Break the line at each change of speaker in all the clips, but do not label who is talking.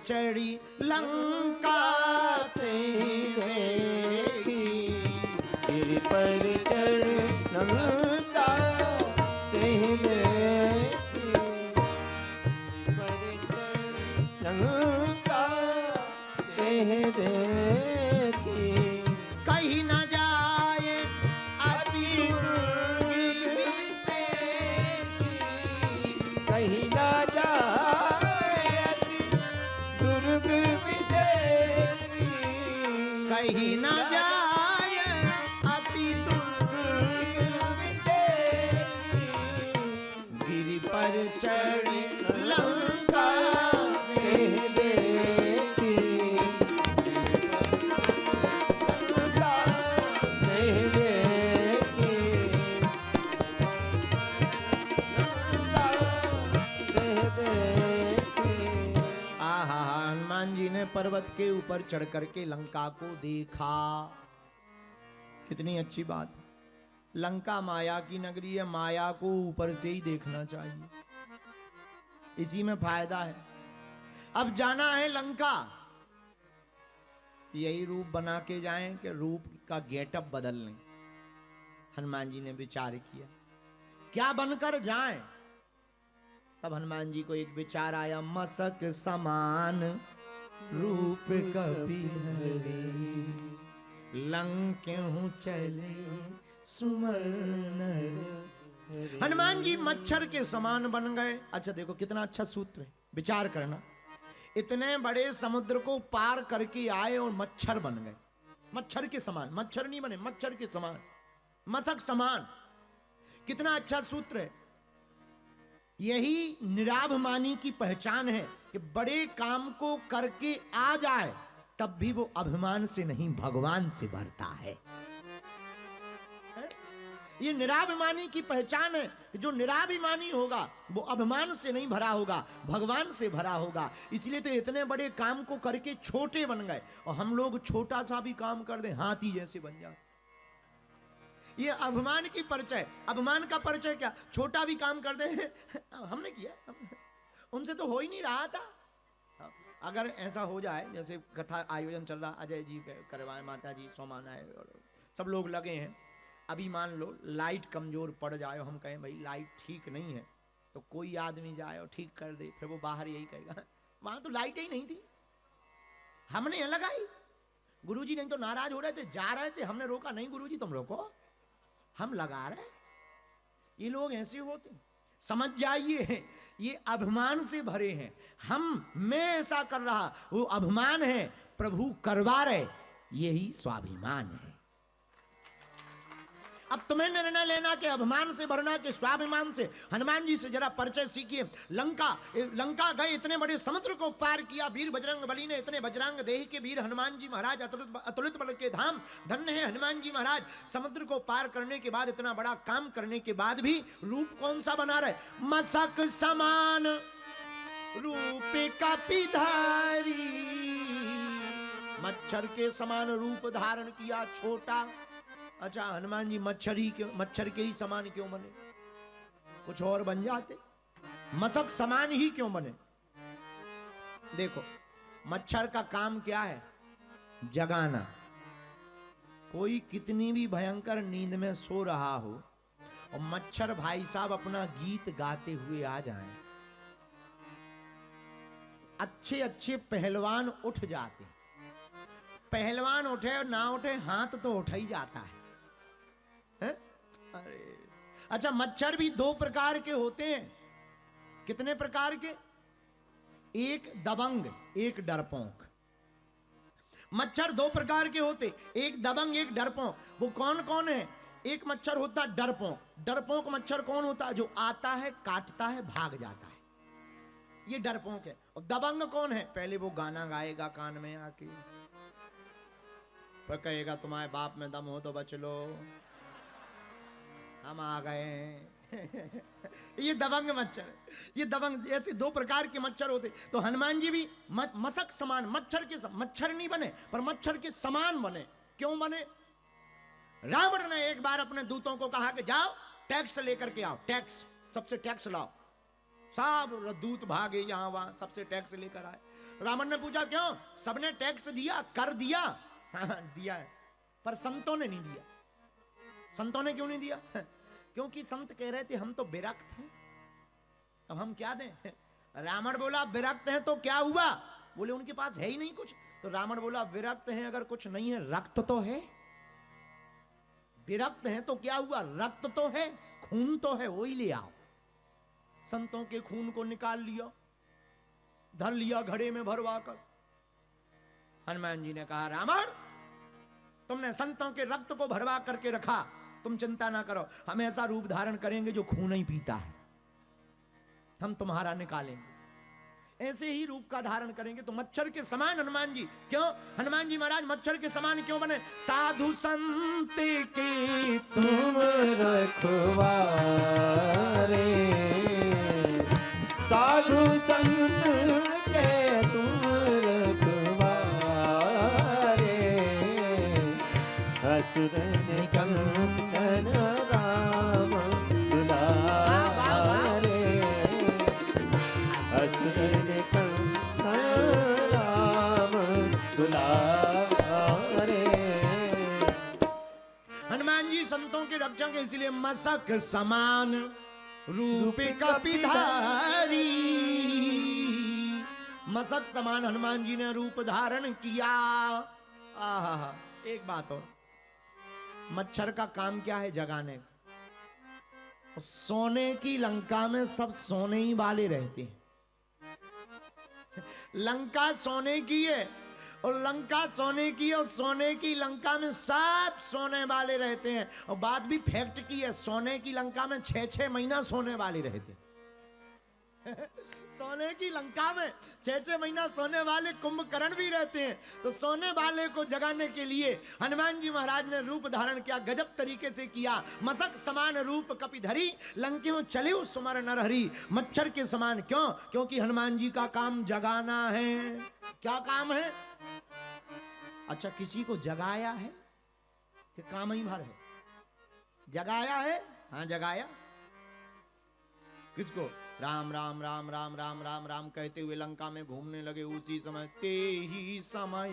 चढ़ी लंका देखी,
गिर पर चढ़ लंका देखी, पर चढ़ लंका देखी,
कहीं न जाए अति दुर्ग से,
कहीं ना जाए अति दुर्ग विषेरी,
कहीं न जाए अति दुर्ग
विषेरी,
गिरि पर चढ़ी लंका
देखी, लंका देखी, लंका देखी।
आहा, हनुमान जी ने पर्वत के ऊपर चढ़ करके लंका को देखा। कितनी अच्छी बात है। लंका माया की नगरी है, माया को ऊपर से ही देखना चाहिए, इसी में फायदा है। अब जाना है लंका, यही रूप बना के जाएं कि रूप का गेटअप बदल लें। हनुमान जी ने विचार किया क्या बनकर जाएं। तब हनुमान जी को एक विचार आया, मसक समान रूप कपिधरे, लंकेहूं चले सुमरन। हनुमान जी मच्छर के समान बन गए। अच्छा देखो कितना अच्छा सूत्र है, विचार करना। इतने बड़े समुद्र को पार करके आए और मच्छर बन गए, मच्छर के समान। मच्छर नहीं बने, मच्छर के समान, मसक समान। कितना अच्छा सूत्र है। यही निराभिमानी की पहचान है कि बड़े काम को करके आ जाए तब भी वो अभिमान से नहीं भगवान से भरता है। ये निराभिमानी की पहचान है कि जो निराभिमानी होगा वो अभिमान से नहीं भरा होगा, भगवान से भरा होगा। इसलिए तो इतने बड़े काम को करके छोटे बन गए, और हम लोग छोटा सा भी काम कर दें हाथी जैसे बन जाते। ये अभिमान की परिचय। अभिमान का परिचय क्या? छोटा भी काम कर दे हमने किया, उनसे तो हो ही नहीं रहा था। अगर ऐसा हो जाए जैसे कथा आयोजन चल रहा, अजय जी करवाए, माता जी सोमाना है और सब लोग लगे हैं। अभी मान लो लाइट कमजोर पड़ जाए, हम कहें भाई लाइट ठीक नहीं है, तो कोई आदमी जाए और ठीक कर दे, फिर वो बाहर यही कहेगा वहां तो लाइट ही नहीं थी, हमने यहाँ लगाई। गुरुजी नहीं तो नाराज हो रहे थे, जा रहे थे, हमने रोका नहीं, गुरुजी तुम रोको, हम लगा रहे। ये लोग ऐसे होते, समझ जाइए ये अभिमान से भरे हैं। मैं ऐसा कर रहा, वो अभिमान है, प्रभु करवा रहे, यही स्वाभिमान है। अब तुम्हें निर्णय लेना कि अभिमान से भरना के स्वाभिमान से। हनुमान जी से जरा परिचय सीखिए। लंका गए, इतने बड़े समुद्र को पार किया। वीर बजरंग बली ने, इतने बजरंग देही के वीर हनुमान जी महाराज, अतुलित बल के धाम, धन्य है हनुमान जी महाराज। समुद्र को पार करने के बाद, इतना बड़ा काम करने के बाद भी रूप कौन सा बना रहे? मसक समान रूप कपिधारी, मच्छर के समान रूप धारण किया, छोटा। अच्छा हनुमान जी मच्छर के ही समान क्यों बने? कुछ और बन जाते। मसक समान ही क्यों बने? देखो मच्छर का काम क्या है? जगाना। कोई कितनी भी भयंकर नींद में सो रहा हो और मच्छर भाई साहब अपना गीत गाते हुए आ जाएं, अच्छे अच्छे पहलवान उठ जाते। पहलवान उठे और ना उठे, हाथ तो उठ ही जाता है। अरे अच्छा, मच्छर भी दो प्रकार के होते हैं। कितने प्रकार के? एक दबंग, एक डरपोक। मच्छर दो प्रकार के होते, एक दबंग, एक डरपोक। वो कौन कौन है? एक मच्छर होता डरपोक। डरपोक मच्छर कौन होता है? जो आता है, काटता है, भाग जाता है, ये डरपोक है। और दबंग कौन है? पहले वो गाना गाएगा कान में आके, फिर कहेगा तुम्हारे बाप में दम हो तो बच लो, हम आ गए ये दबंग मच्छर है। ये दबंग, ऐसे दो प्रकार के मच्छर होते। तो हनुमान जी भी मसक समान, मच्छर के मच्छर नहीं बने पर मच्छर के समान बने। क्यों बने? रावण ने एक बार अपने दूतों को कहा कि जाओ टैक्स लेकर के आओ, टैक्स, सबसे टैक्स लाओ। सब दूत भागे यहां वहां, सबसे टैक्स लेकर आए। रावण ने पूछा क्यों? सबने टैक्स दिया, कर दिया। हाँ, दिया है, पर संतों ने नहीं दिया। संतों ने क्यों नहीं दिया? क्योंकि संत कह रहे थे हम तो विरक्त हैं, अब हम क्या दें? रावण बोला विरक्त हैं तो क्या हुआ? बोले उनके पास है ही नहीं कुछ। तो रावण बोला विरक्त हैं अगर कुछ नहीं है, रक्त तो है। विरक्त हैं तो क्या हुआ? रक्त तो है, खून तो है, वही ले आओ। संतों के खून को निकाल लिया, धर लिया घड़े में भरवा कर। हनुमान जी ने कहा रावण, तुमने संतों के रक्त को भरवा करके रखा, तुम चिंता ना करो, हम ऐसा रूप धारण करेंगे जो खून ही पीता है, हम तुम्हारा निकालेंगे। ऐसे ही रूप का धारण करेंगे तो मच्छर के समान हनुमान जी। क्यों हनुमान जी महाराज मच्छर के समान क्यों बने? साधु संत के
तुम रखवारे, साधु संत के तुम रखवारे, असुर निकंदन राम दुलारे, असुर निकंदन राम दुलारे।
हनुमान जी संतों के रक्षक, इसलिए मसक समान रूप कपिधारी। मसक समान हनुमान जी ने रूप धारण किया। आहा, एक बात और, मच्छर का काम क्या है? जगाने का। सोने की लंका में सब सोने ही वाले रहते हैं। लंका सोने की है और लंका सोने की है, और सोने की लंका में सब सोने वाले रहते हैं। और बात भी फैक्ट की है, सोने की लंका में 6-6 महीना सोने वाले रहते हैं। सोने की लंका में 6-6 महीना सोने वाले कुंभकर्ण भी रहते हैं। तो सोने वाले को जगाने के लिए हनुमान जी महाराज ने रूप धारण किया, गजब तरीके से किया। मसक समान रूप कपिधरी, लंकियों चले सुमर नरहरि। मच्छर के समान क्यों? क्योंकि हनुमान जी का काम जगाना है। क्या काम है? अच्छा, किसी को जगाया है कि काम ही भर है? जगाया है? हाँ जगाया। किसको? राम राम राम राम राम राम राम कहते हुए लंका में घूमने लगे। उसी समय ते ही समय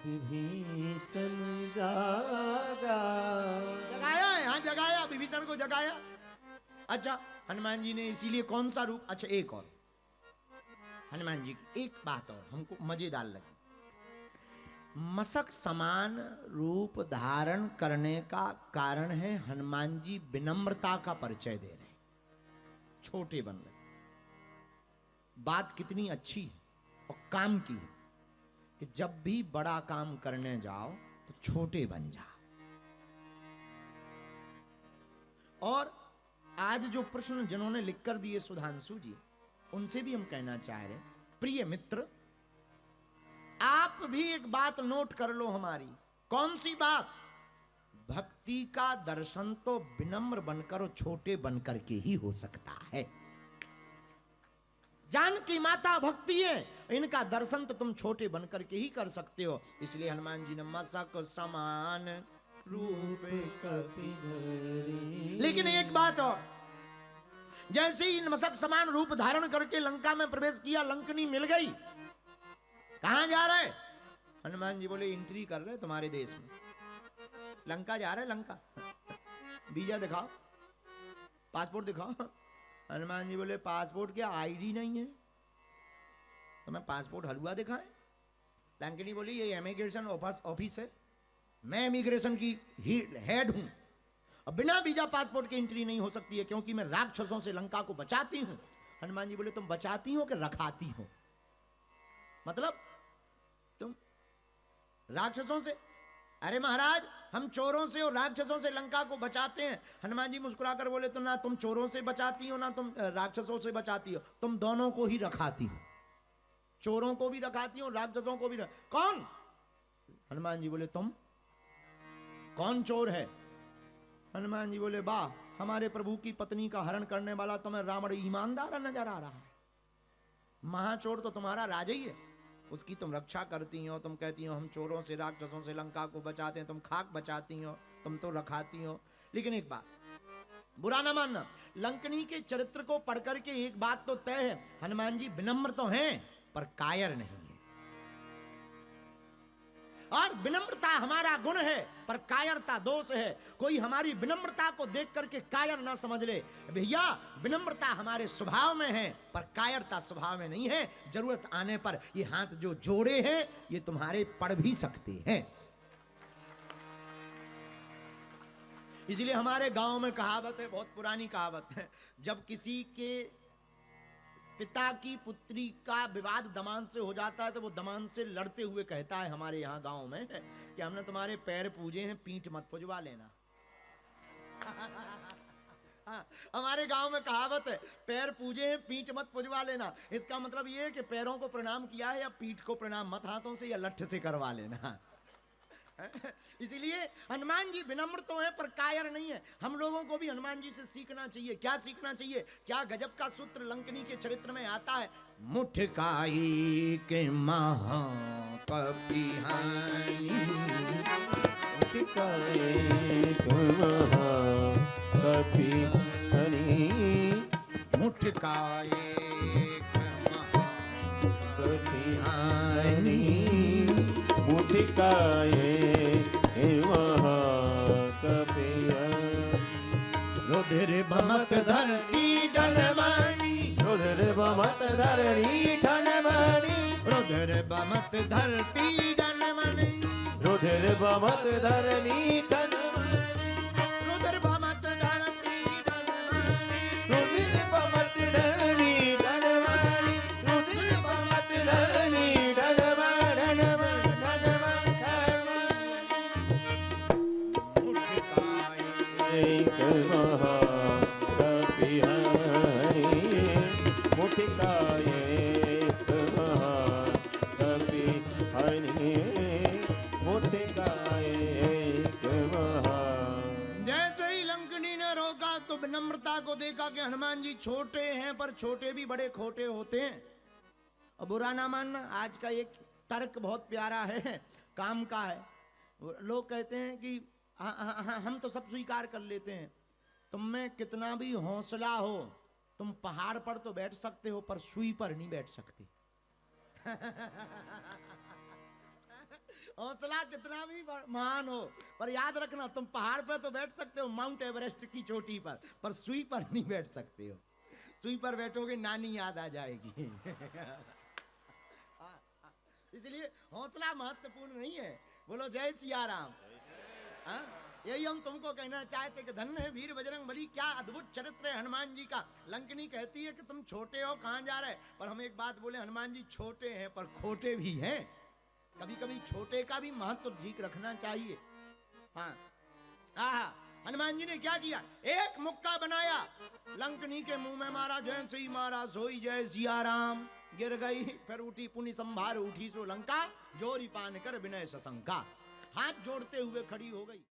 विभीषण जागा,
जगाया है। हाँ जगाया, विभीषण को जगाया। अच्छा, हनुमान जी ने इसीलिए कौन सा रूप? अच्छा, एक और हनुमान जी की एक बात और हमको मजेदार लगी। मसक समान रूप धारण करने का कारण है हनुमान जी विनम्रता का परिचय दे रहे हैं, छोटे बन रहे। बात कितनी अच्छी है और काम की है कि जब भी बड़ा काम करने जाओ तो छोटे बन जाओ। और आज जो प्रश्न जिन्होंने लिखकर दिए सुधांशु जी, उनसे भी हम कहना चाह रहे हैं, प्रिय मित्र, आप भी एक बात नोट कर लो हमारी। कौन सी बात? भक्ति का दर्शन तो विनम्र बनकर और छोटे बनकर के ही हो सकता है। जानकी माता भक्ति है, इनका दर्शन तो तुम छोटे बनकर के ही कर सकते हो। इसलिए हनुमान जी ने मसक समान रूप
कपिधरी।
लेकिन एक बात और, जैसे ही मसक समान रूप धारण करके लंका में प्रवेश किया, लंकनी मिल गई। कहां जा रहे? हनुमान जी बोले एंट्री कर रहे तुम्हारे देश में। लंका जा रहे, लंका। वीजा दिखाओ, पासपोर्ट दिखाओ। हनुमान जी बोले पासपोर्ट क्या, आईडी नहीं है? तो मैं पासपोर्ट हलवा दिखाएं? लंकनी बोली ये इमिग्रेशन ऑफिस है, मैं इमिग्रेशन की हेड हूं, और बिना वीजा पासपोर्ट की एंट्री नहीं हो सकती है, क्योंकि मैं राक्षसों से लंका को बचाती हूं। हनुमान जी बोले तुम बचाती हो कि रखाती हो? मतलब तुम राक्षसों से? अरे महाराज, हम चोरों से और राक्षसों से लंका को बचाते हैं। हनुमान जी मुस्कुराकर बोले तो ना तुम चोरों से बचाती हो ना तुम राक्षसों से बचाती हो, तुम दोनों को ही रखाती हो। चोरों को भी रखाती हो, राक्षसों को भी कौन? हनुमान जी बोले तुम। कौन चोर है? हनुमान जी बोले वाह, हमारे प्रभु की पत्नी का हरण करने वाला तुम्हें रावण ईमानदार नजर आ रहा है। महाचोर तो तुम्हारा राजा ही है, उसकी तुम रक्षा करती हो। तुम कहती हो हम चोरों से राक्षसों से लंका को बचाते हैं, तुम खाक बचाती हो, तुम तो रखाती हो। लेकिन एक बात बुरा ना मानना, लंकनी के चरित्र को पढ़कर के एक बात तो तय है, हनुमान जी विनम्र तो हैं पर कायर नहीं है। और विनम्रता हमारा गुण है पर कायरता दोष है। कोई हमारी विनम्रता को देख करके कायर ना समझ ले। भैया विनम्रता हमारे स्वभाव में है पर कायरता स्वभाव में नहीं है। जरूरत आने पर ये हाथ जो जोड़े हैं ये तुम्हारे पड़ भी सकते हैं। इसलिए हमारे गांव में कहावत है, बहुत पुरानी कहावत है, जब किसी के पिता की पुत्री का विवाद दमान से हो जाता है तो वो दमान से लड़ते हुए कहता है हमारे यहाँ गांव में कि हमने तुम्हारे पैर पूजे हैं, पीठ मत पुजवा लेना। हमारे गांव में कहावत है, पैर पूजे हैं, पीठ मत पुजवा लेना। इसका मतलब ये है कि पैरों को प्रणाम किया है या पीठ को प्रणाम मत हाथों से या लठ से करवा लेना। इसीलिए हनुमान जी विनम्र तो हैं पर कायर नहीं है। हम लोगों को भी हनुमान जी से सीखना चाहिए। क्या सीखना चाहिए? क्या गजब का सूत्र लंकनी के चरित्र में आता है, मुठकाई के महाकपिहानी,
मुठकाई के महाकपिहानी,
मुठकाई के महाकपिहानी,
मुठकाए महाकपिहानी,
रुधिर भमत धरती डनवानी,
रुधिर भमत धरणी ठनमणि,
रुधिर भमत धरती डनवानी,
रुधिर भमत धरणी ठनमणि,
रुधिर भमत धरती डनवानी,
रुधिर भमत धरणी ठनमणि, रुधिर भमत धरणी ठनमणि, एक महाकपिहानी, मुठकाए एक महाकपिहानी, मुठकाए एक महा।
जैसे ही लंकनी ने रोका तो विनम्रता को देखा कि हनुमान जी छोटे हैं पर छोटे भी बड़े खोटे होते हैं। अब बुरा ना मानना, आज का एक तर्क बहुत प्यारा है, काम का है। लोग कहते हैं कि हम तो सब स्वीकार कर लेते हैं, तुम में कितना भी हौसला हो तुम पहाड़ पर तो बैठ सकते हो पर सुई पर नहीं बैठ सकते। हौसला कितना भी महान हो पर याद रखना तुम पहाड़ पर तो बैठ सकते हो, माउंट एवरेस्ट की चोटी पर सुई पर नहीं बैठ सकते हो। सुई पर बैठोगे नानी याद आ जाएगी। इसलिए हौसला महत्वपूर्ण नहीं है। बोलो जय सिया राम। यही हम तुमको कहना चाहते कि धन्य है वीर बजरंग बली, क्या अद्भुत चरित्र है हनुमान जी का। लंकनी कहती है कि तुम छोटे हो, कहां जा रहे, पर हम एक बात बोले, हनुमान जी छोटे हैं पर खोटे भी हैं। कभी कभी छोटे का भी महत्व ठीक रखना चाहिए। हाँ, हनुमान जी ने क्या किया, एक मुक्का बनाया, लंकनी के मुंह में मारा, जैसे ही मारा सोई जय सिया राम, गिर गई। फिर उठी पुनि संभार उठी सो लंका, जोरी पान कर विनय सशंका, हाथ जोड़ते हुए खड़ी हो गई।